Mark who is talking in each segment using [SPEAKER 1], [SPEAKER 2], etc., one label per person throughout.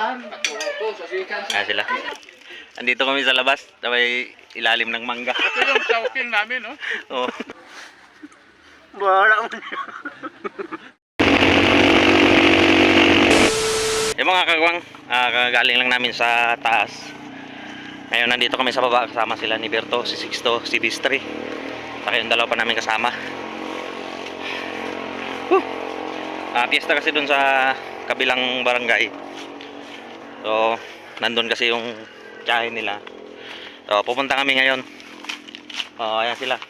[SPEAKER 1] Ayan sila. Andito kami sa labas, sa may ilalim ng mangga.
[SPEAKER 2] Ito yung chowking namin, no?
[SPEAKER 1] Oo. Bahala mo. Yung mga kagwang, kagaling lang namin sa taas. Ngayon nandito kami sa baba, kasama sila ni Berto, si Sixto, si Distri. Saka yung dalawa pa namin kasama. Piyesta kasi dun sa kabilang barangay. So, nandun kasi yung tiyahin nila. So, pupunta kami ngayon. Ayan sila.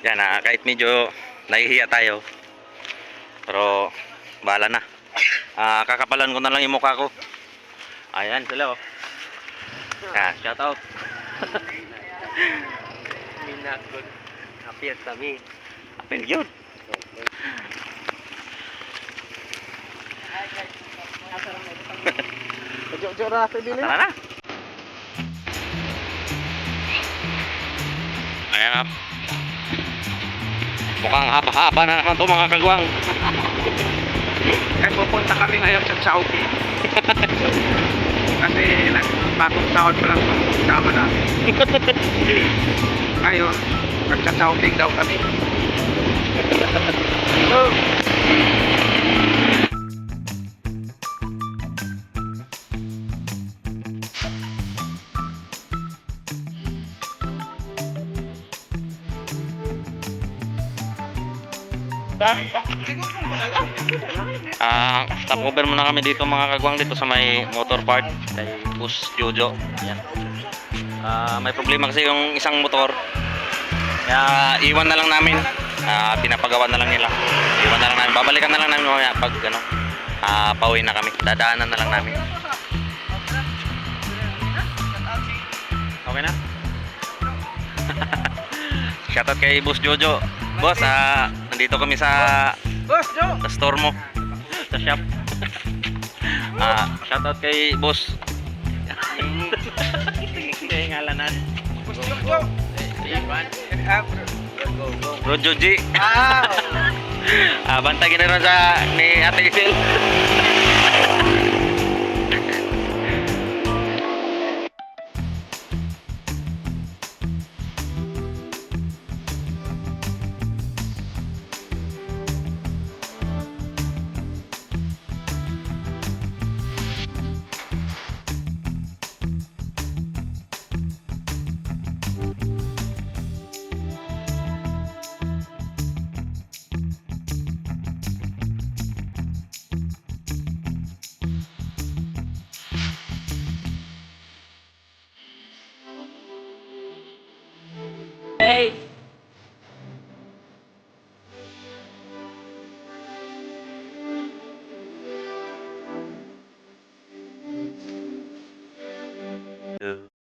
[SPEAKER 1] Yan, kahit medyo nahihiya tayo, pero bahala na. Kakapalan ko na lang yung mukha ko. Ayan sila, oh. Shout out.
[SPEAKER 3] Minakot. Apir kami.
[SPEAKER 1] Apir yun. Tara na. Ayan na. Mukhang haba-haba na naman ito mga kagwang.
[SPEAKER 2] Ay, pupunta kami ngayon sa chowking. Kasi bagong sahod pa lang sama namin. Ngayon, magsa-chowking daw kami.
[SPEAKER 1] Stop over muna kami dito mga kagwang, dito sa may motor part kay Bus Jojo. Yan. May problema kasi yung isang motor, kaya iwan na lang namin. Pinapagawa na lang nila. Iwan na lang namin, babalikan na lang namin mamaya pag ano, pauwi na kami, dadaanan na lang namin. Okay na? Shoutout kay Bus Jojo. Boss, nandito kami sa store mo, sa shop. Shoutout kay Boss. Kaya ngalanan.
[SPEAKER 2] Bus Jojo.
[SPEAKER 1] Bro Joji. Bantay na rin sa ni Ate Isel.
[SPEAKER 3] Hey!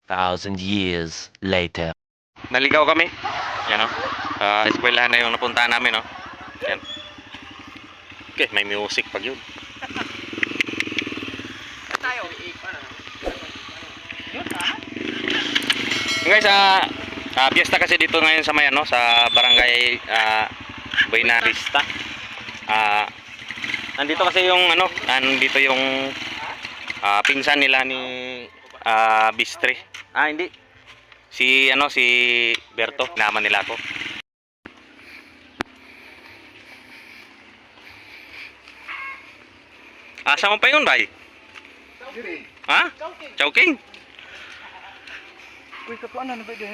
[SPEAKER 4] Thousand years later.
[SPEAKER 1] Naligaw kami. Yan, oh. Eskwelahan na yung napuntahan namin, oh. Yan. Okay, may music pag yun. Guys, piyesta kasi dito ngayon sa may ano, sa barangay Buena Vista. Nandito kasi yung ano, nandito yung pinsan nila ni Bistri. Hindi. Si ano, si Berto, naman nila ako. Asa mo pa yun, bay? Ha? Chowking?
[SPEAKER 2] Uy, kapuan na ba din?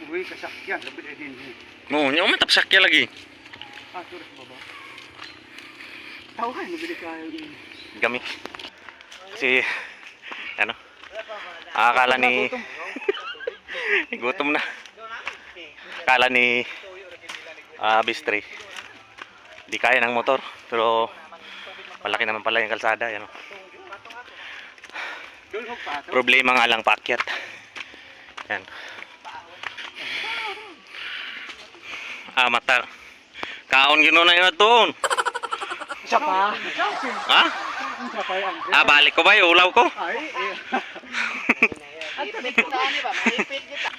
[SPEAKER 2] Uy, kasakyan. Labi din.
[SPEAKER 1] Oo, nyo man tapsakya lagi.
[SPEAKER 2] Turis baba. Tawahan, nabili kayo din.
[SPEAKER 1] Gami. Kasi, ano, akala ni... gutom na. Akala ni Bistri di kaya ng motor, pero malaki naman pala yung kalsada, yan, oh. Problema nga lang paakyat. Yan. Mata. Kaon gino na yun doon.
[SPEAKER 2] Isa pa.
[SPEAKER 1] Ha?
[SPEAKER 2] Isa pa yan.
[SPEAKER 1] Balik ko ba yung ulaw ko?
[SPEAKER 2] Ay,
[SPEAKER 3] Ang tabi ko na ba? Maipit kita.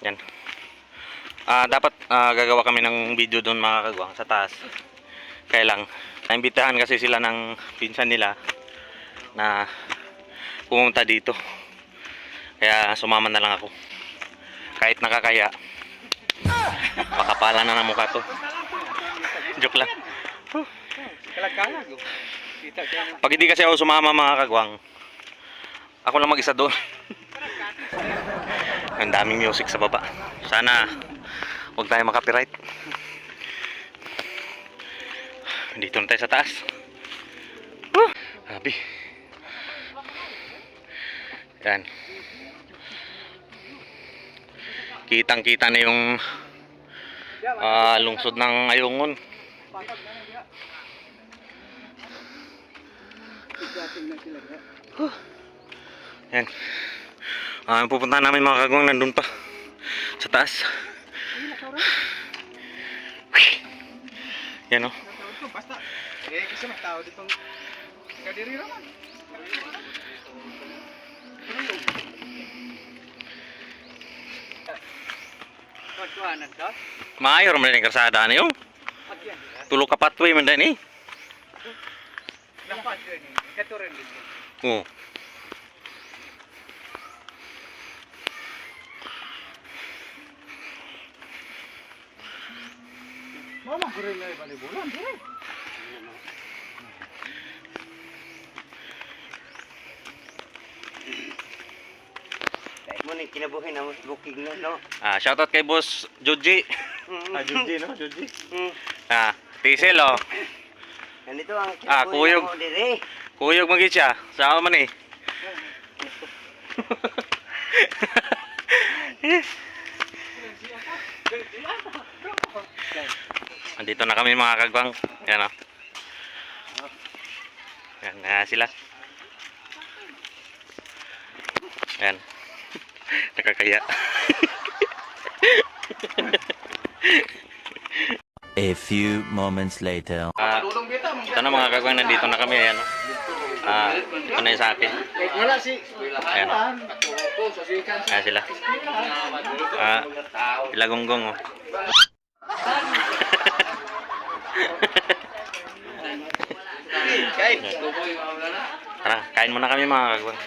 [SPEAKER 1] Yan. Dapat gagawa kami ng video doon mga kagwang sa taas. Kaya lang, naimbitahan kasi sila ng pinsan nila na pumunta dito. Kaya sumama na lang ako. Kahit nakakaya. Pakapala na ng mukha to. Joke lang.
[SPEAKER 2] Kalag-kalag. Kita siya.
[SPEAKER 1] Pag hindi kasi ako sumama mga kagwang, ako lang mag-isa doon. Ang daming music sa baba. Sana huwag tayo makapiright. Dito na tayo sa taas. Happy. Yan. Kitang-kita na yung lungsod ng Ayungin. Yan. Pupuntahan namin mga kagwang nandun pa sa taas. Yan o.
[SPEAKER 2] Basta. Kasi may tao ditong kadiri naman. Pagkuhanan ka?
[SPEAKER 1] Maayo naman yung karsada na yun.
[SPEAKER 2] At yan.
[SPEAKER 1] Tulog ka patway man din eh.
[SPEAKER 2] Dapat yun eh. Ito rin dito.
[SPEAKER 1] Oo.
[SPEAKER 2] Mama ko rin na ibalibulan. Dire.
[SPEAKER 3] Dahil mo nang kinabuhin na mas booking na, no?
[SPEAKER 1] Shoutout kay Boss Joji. Joji no? Joji. Tisel oh.
[SPEAKER 3] Ganito ang
[SPEAKER 1] kuyog.
[SPEAKER 3] mo dire.
[SPEAKER 1] Kuyog magit siya. Saan man eh. Andito na kami mga kagwang. Yan o. Yan na sila. Yan. Nakakaya.
[SPEAKER 4] A few moments later.
[SPEAKER 1] Ito na mga kagwang. Nandito na kami. Ayan o. Ito na yung sa akin.
[SPEAKER 2] Wala si.
[SPEAKER 1] Ayan o. Ayan sila. Sila gonggong o. Tara, kain muna kami mga kagwang.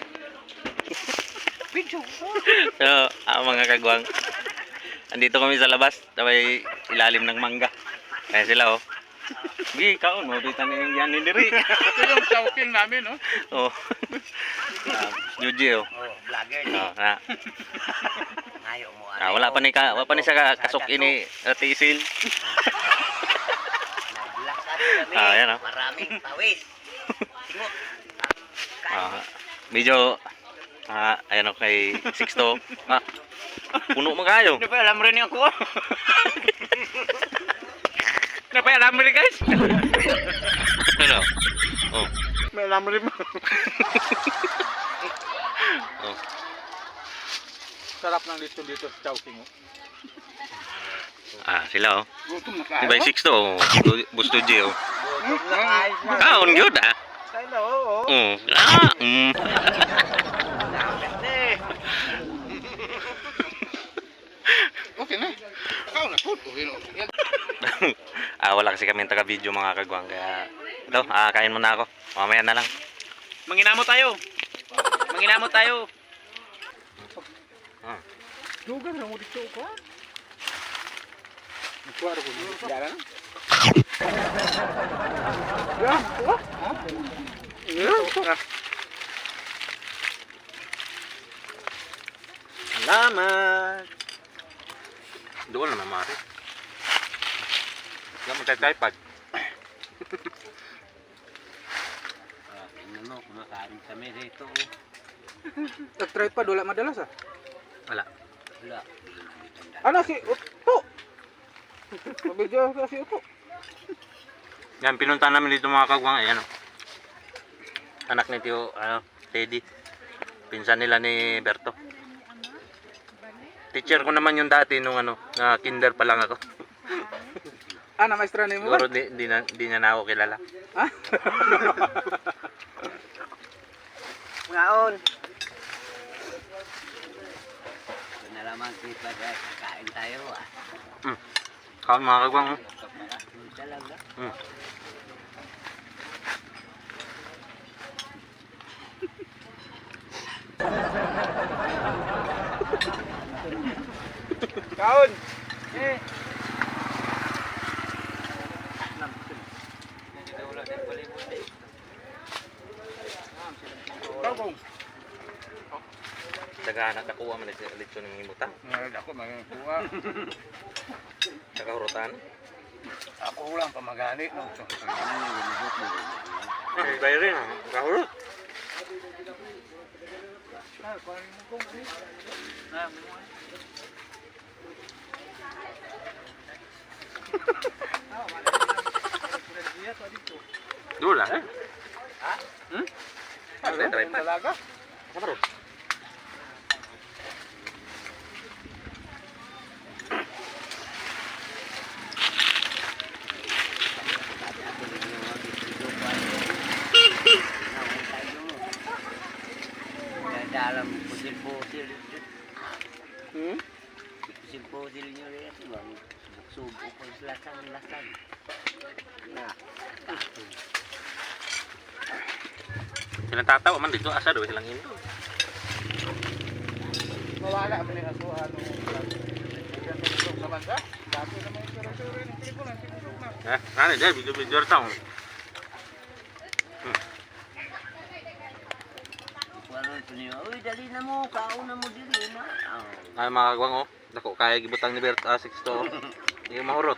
[SPEAKER 1] So, mga kagwang, andito kami sa labas, may ilalim ng mangga. Kaya sila oh. Gi, kaon mo, dito na yung yan niliri.
[SPEAKER 2] Ito yung chowking namin, no?
[SPEAKER 1] Oh. Juji oh.
[SPEAKER 3] Oh, vlogger ni.
[SPEAKER 1] Oh, na.
[SPEAKER 3] Ngayo mo.
[SPEAKER 1] Wala pa ni sa kasok ini tisil.
[SPEAKER 3] Naglakad kami.
[SPEAKER 1] Yan oh.
[SPEAKER 3] Maraming pawis. Tingo.
[SPEAKER 1] Medyo ayan o kay Sixto. Puno mo kayo.
[SPEAKER 2] Hindi pa alam rin ako. Hindi pa alam rin guys.
[SPEAKER 1] Ano? Oh.
[SPEAKER 2] May alam rin mo.
[SPEAKER 1] Oh.
[SPEAKER 2] Sarap ng dito sa chowking.
[SPEAKER 1] Sila oh.
[SPEAKER 2] Gutom na kayo.
[SPEAKER 1] Di ba yung Sixto oh. Busto G oh. Kaon gyud ah.
[SPEAKER 2] Hello, oo. Okay na. Ikaw na po.
[SPEAKER 1] Wala kasi kami taga-video mga kagwang. Kaya ito, kain muna ako. Mamaya na lang.
[SPEAKER 2] Manginamo tayo. Manginamo tayo. Dugan na mo dito ko. Nagkuwaro ko dito. Dala na. Yan.
[SPEAKER 1] Salamat. Doon na mamari. Yan mo tayo-typad.
[SPEAKER 3] Ano, kumakain kami dito.
[SPEAKER 2] Nag-try pa, wala madalas ah.
[SPEAKER 1] Wala.
[SPEAKER 3] Wala.
[SPEAKER 2] Ano si Uto? Mabidyo ka si Uto.
[SPEAKER 1] Yan, pinunta namin dito mga kagwang. Ayan o. Anak ni Tio, Teddy. Pinsan nila ni Berto. Teacher ko naman yung dati nung kinder pa lang ako.
[SPEAKER 2] Na maestra ni mo ba?
[SPEAKER 1] Siguro di niya na ako kilala.
[SPEAKER 2] Ha?
[SPEAKER 3] Ngaon. Ito na Malamang sipag ay kakain tayo ah.
[SPEAKER 1] Kaon mga kagwang.
[SPEAKER 3] Talaga.
[SPEAKER 2] Kaon! Kaon!
[SPEAKER 1] Daga anak nakuha man sa lechon ng imutan.
[SPEAKER 2] Ngayon ako, magkuha.
[SPEAKER 1] Nakahurutan.
[SPEAKER 2] Ako lang pamagani. No? So,
[SPEAKER 1] Bayarin. Nakahurot. Dula eh.
[SPEAKER 2] Ha?
[SPEAKER 1] Ano?
[SPEAKER 2] Talaga?
[SPEAKER 1] Apa bro?
[SPEAKER 3] Dalam pusil-pusil.
[SPEAKER 2] Hmm?
[SPEAKER 3] Pusil-pusil nyo rin ito bang subo ko lasang-lasang. Nah,
[SPEAKER 1] Silang tatawa man dito asa do silang indo.
[SPEAKER 2] Mawala mo rin ako ano. Nagandang naman ka? Dati naman yung sura-sura ng pelikulan. Tinusok na.
[SPEAKER 1] Ano dia video-video tao.
[SPEAKER 3] wala ito niyo. Uy, dali na mo. Kauna mo dili na.
[SPEAKER 1] Ay mga kagwang oh. Dako kaya gibutang ni Bert A6 to. Hindi mahurot.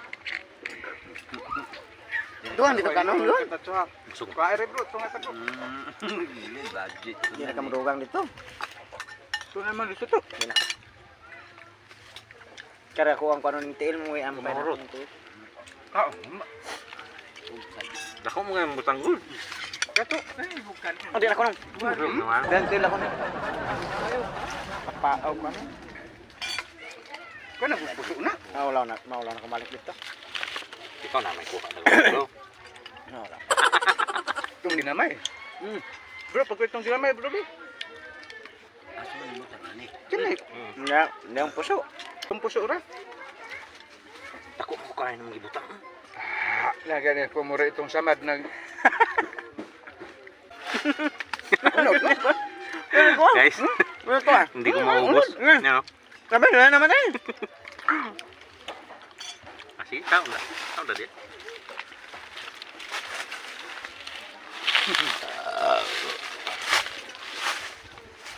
[SPEAKER 3] Doon, dito ka nung doon.
[SPEAKER 1] Sugo.
[SPEAKER 2] Kaya rin bro, tunga ka to.
[SPEAKER 3] Hindi, budget.
[SPEAKER 5] Hindi na kamurugang dito.
[SPEAKER 2] Tunga naman dito to.
[SPEAKER 5] Kaya ko ang kanon ng tiil mo ay ang
[SPEAKER 1] Mahurot.
[SPEAKER 2] Ah,
[SPEAKER 1] Dako mo nga yung butang gul.
[SPEAKER 2] kato. Ay, bukan.
[SPEAKER 5] Oh, di na ko nung.
[SPEAKER 1] Naman.
[SPEAKER 5] Dan tiil ako na.
[SPEAKER 2] Papaaw ka na. Kaya nagpupuso na.
[SPEAKER 5] Maulaw na kumalik dito.
[SPEAKER 1] Ikaw na may kuha na bro.
[SPEAKER 5] Maulaw.
[SPEAKER 2] Itong ginamay. Bro, pag itong ginamay bro, bi.
[SPEAKER 3] Aso mo sa mani.
[SPEAKER 2] Kini.
[SPEAKER 5] Hindi ang puso.
[SPEAKER 2] Itong puso ra.
[SPEAKER 1] Dako mo kaya nang gibutang.
[SPEAKER 2] Lagyan ko mura itong samad ng...
[SPEAKER 1] Guys,
[SPEAKER 5] Ano to ah?
[SPEAKER 1] hindi ko maubos. Ano?
[SPEAKER 5] Sabi na naman eh.
[SPEAKER 1] Así, tao na. Tao na dia.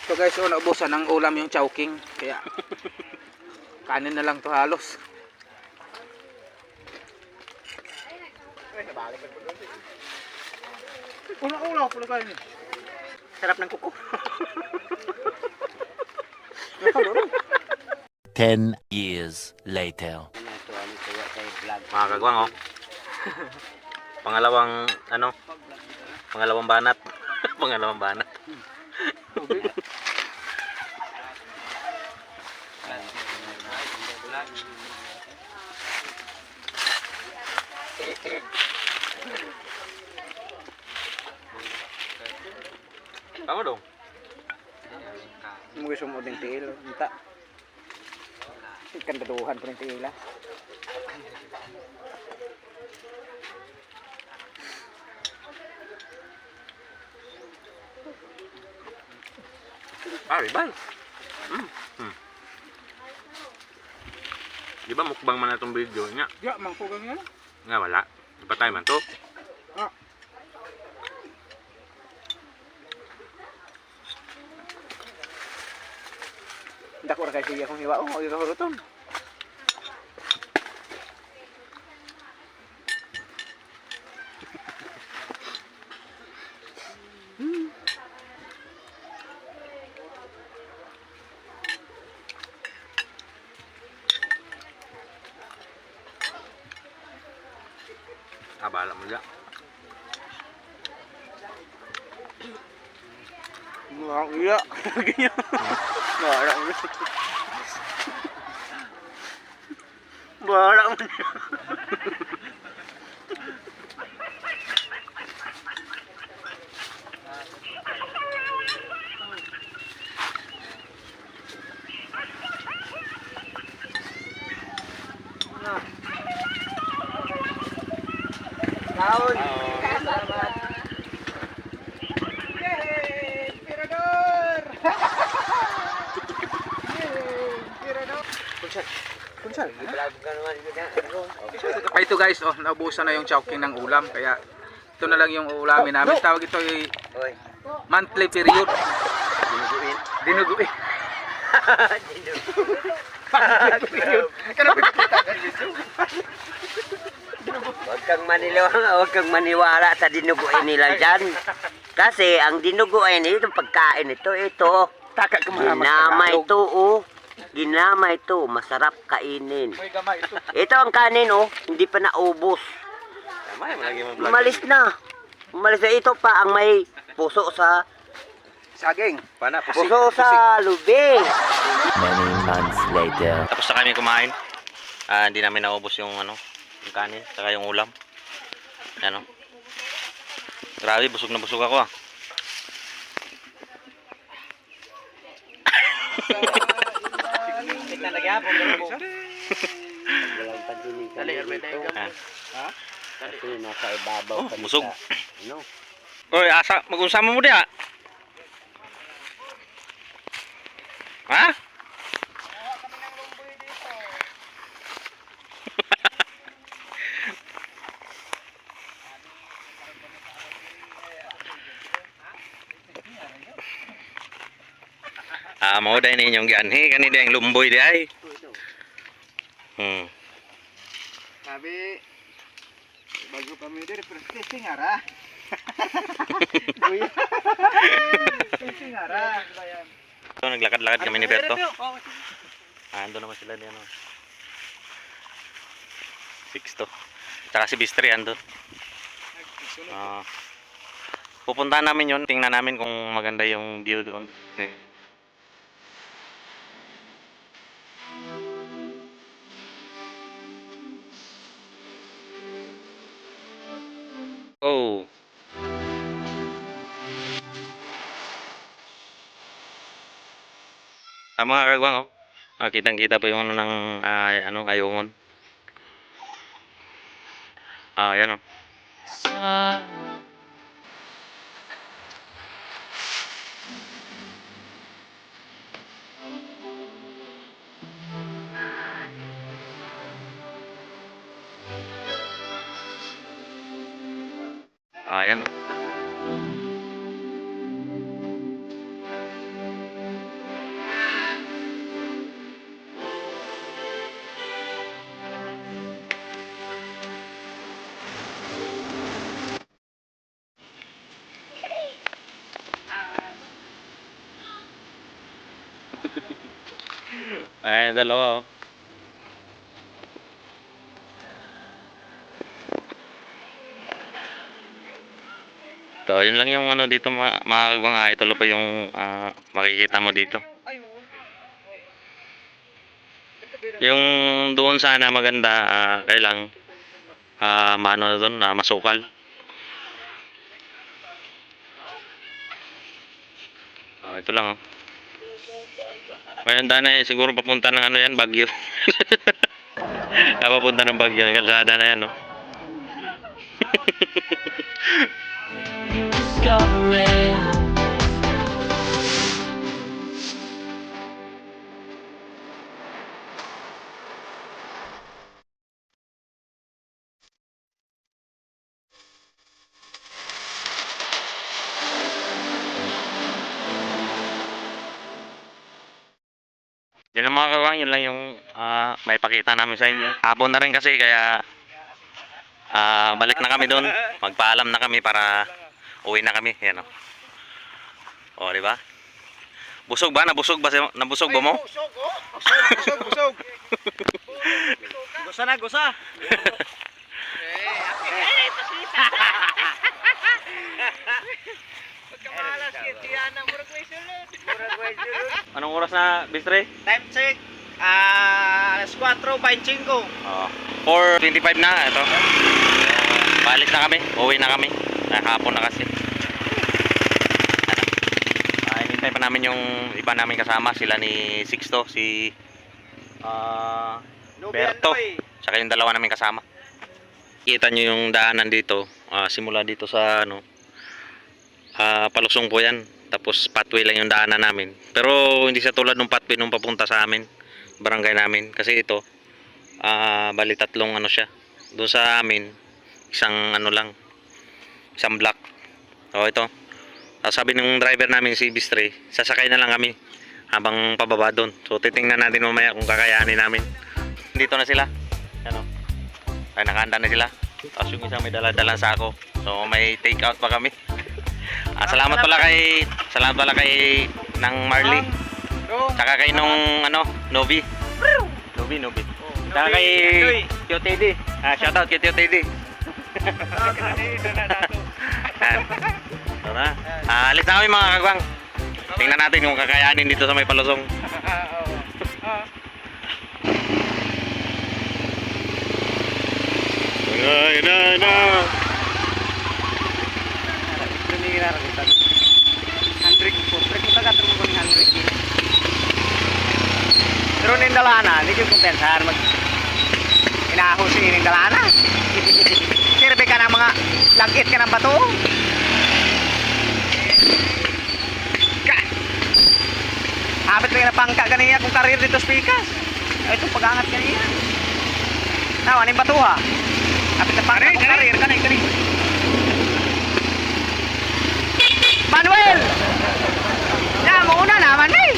[SPEAKER 2] So guys, so naubusan ng ulam yung chowking. Kaya kanin na lang to halos. Ulang-ulang pala kayo niya.
[SPEAKER 5] Sarap ng kuko.
[SPEAKER 4] 10 years later.
[SPEAKER 3] Ito, ano kaya kay vlog.
[SPEAKER 1] Mga kagwang oh. Pangalawang banat. Pangalawang banat. Kamu dong.
[SPEAKER 5] Mo gusto mo din tiil. Minta. Ikan daduhan po ng tiila.
[SPEAKER 1] Ribal. Di ba mukbang man na itong video niya?
[SPEAKER 2] Ya, mangkugang yan.
[SPEAKER 1] Nga wala. Ipatay man to.
[SPEAKER 5] Dako ra kay siya kung hiwa. Oh, ikaw ruton.
[SPEAKER 1] Abala mo dyan.
[SPEAKER 5] Wala iya. Ganyan. Wala mo. Wala mo.
[SPEAKER 3] Taon.
[SPEAKER 2] Yay! Emperador! Yay! Emperador!
[SPEAKER 5] Kunsal.
[SPEAKER 3] Vlog ka naman yun na.
[SPEAKER 2] Ay, ito guys, oh, naubusan na yung chowking ng ulam. Kaya ito na lang yung ulamin namin. Tawag ito ay
[SPEAKER 3] Oy.
[SPEAKER 2] monthly period.
[SPEAKER 3] Dinuguin.
[SPEAKER 2] Dinuguin.
[SPEAKER 3] Huwag kang maniwala sa dinuguin nila dyan. Kasi ang dinuguin ito, pagkain ito.
[SPEAKER 2] Taka
[SPEAKER 3] Ginamay ito, oh. Ginamay ito, masarap kainin.
[SPEAKER 2] May gamay ito.
[SPEAKER 3] Ito ang kanin, oh. Hindi pa naubos.
[SPEAKER 1] Tama, malagi mo vlog.
[SPEAKER 3] Umalis na. Umalis na. Ito pa ang may puso sa
[SPEAKER 2] Saging.
[SPEAKER 3] puso sa lubi.
[SPEAKER 4] Many months later.
[SPEAKER 1] Tapos na kami kumain. Hindi namin naubos yung ano, yung kanin, saka yung ulam. Ano? Grabe, busog na busog ako ah.
[SPEAKER 3] Walang pagdinig kami dito.
[SPEAKER 1] Ah.
[SPEAKER 3] Kasi nasa ibabaw
[SPEAKER 1] Oh,
[SPEAKER 3] kami
[SPEAKER 1] busog.
[SPEAKER 3] sa, ano,
[SPEAKER 1] Oy, asa, mag-unsama mo diya. Ha? Mau dahil ninyong ganhi, kanina yung lumboy di ay.
[SPEAKER 2] Sabi, bago kami dito, pero testing ara. Testing ara.
[SPEAKER 1] So, naglakad-lakad kami ni Berto. Ando naman sila diyan. Sixto. Tsaka si Bistri ando. Pupuntahan namin yon, tingnan namin kung maganda yung view doon. Oh. Mga kagwang, oh. Kitang-kita pa yung ano ng ano, ayungon. Yan oh. Yan oh. Ayan, dalawa oh. So, yun lang yung ano dito mga kagwang. Ito lang pa yung makikita mo dito. Yung doon sana maganda, kailang maano doon, masukal. Ito lang oh. Ngayon na siguro papunta ng ano yan, Baguio. Papunta ng Baguio, kalsada na yan oh. Yan ang mga kawang, yun lang yung may pakita namin sa inyo. Hapon na rin kasi kaya balik na kami doon. Magpaalam na kami para uwi na kami. Yan o. O, di ba? Busog ba? Nabusog ba mo?
[SPEAKER 2] Busog, oh. Busog. Gusa na, gusa. Pagkamalas, kitiyan na murag may sulod.
[SPEAKER 1] Anong oras na, Bistre?
[SPEAKER 2] Time check. Alas 4:25.
[SPEAKER 1] 4:25 na. Ito. Balik na kami. Uwi na kami. Hapon na kasi. Hinintay pa namin yung iba namin kasama. Sila ni Sixto, si Berto. Tsaka yung dalawa namin kasama. kita nyo yung daanan dito, simula dito sa ano, palusong po yan. Tapos pathway lang yung daanan namin. Pero hindi siya tulad ng pathway nung papunta sa amin, barangay namin. Kasi ito, bali tatlong ano siya. Doon sa amin, isang ano lang, isang block. So ito, sabi ng driver namin si Bistre, sasakay na lang kami habang pababa doon. So titingnan natin mamaya kung kakayanin namin. Dito na sila. Ano? Ay, nakahanda na sila. Tapos yung isang may dala-dalang sako. So may take out pa kami. Salamat pala kay nang Marley. Saka kay nung ano, Novi. Novi. Saka kay Tio Teddy. Shout out kay Tio Teddy. Tara. Alis na kami mga kagwang. Tingnan natin kung kakayanin dito sa may palusong. Na.
[SPEAKER 3] Pero ning dalana, hindi ko kumpensahan mag inahos ning dalana. Sirbe ka ng mga lagit ka ng bato. Ka. Habit lang na pangka kaniya kung karir dito sa Pikas. Ito pagangat kaniya. Nawa ning bato ha. Habit na pangka kung karir kani. Manuel! Ya, mauna naman eh.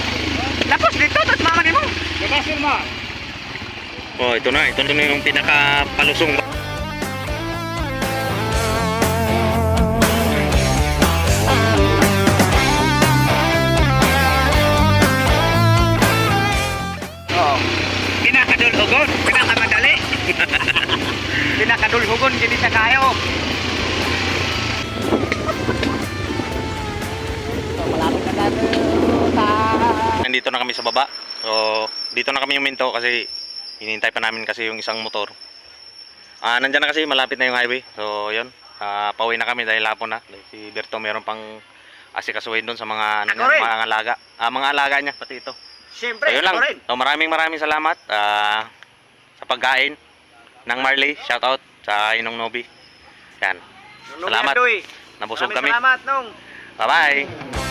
[SPEAKER 3] Lapos dito, tapos mamanin mo.
[SPEAKER 2] Lepasin mo.
[SPEAKER 1] Oh, ito na yung pinaka-palusong.
[SPEAKER 3] Oo. Pinakadulhugon, pinakamadali. Pinakadulhugon, hindi siya kaya oh. Malapit na tayo sa...
[SPEAKER 1] Nandito na kami sa baba. So, dito na kami huminto kasi hinihintay pa namin kasi yung isang motor. Nandyan na kasi, malapit na yung highway. So, yun. Pauwi na kami dahil hapon na. Dahil si Berto meron pang asikasuhin doon sa mga,
[SPEAKER 3] Ako rin.
[SPEAKER 1] mga alaga. Mga alaga niya, pati ito.
[SPEAKER 3] Siyempre,
[SPEAKER 1] So, yun lang.
[SPEAKER 3] ako rin.
[SPEAKER 1] So, maraming salamat sa pagkain ng Marley. Shoutout sa Inong Nobi. Yan. Salamat. Nabusog kami.
[SPEAKER 3] Salamat, Nong.
[SPEAKER 1] Bye-bye.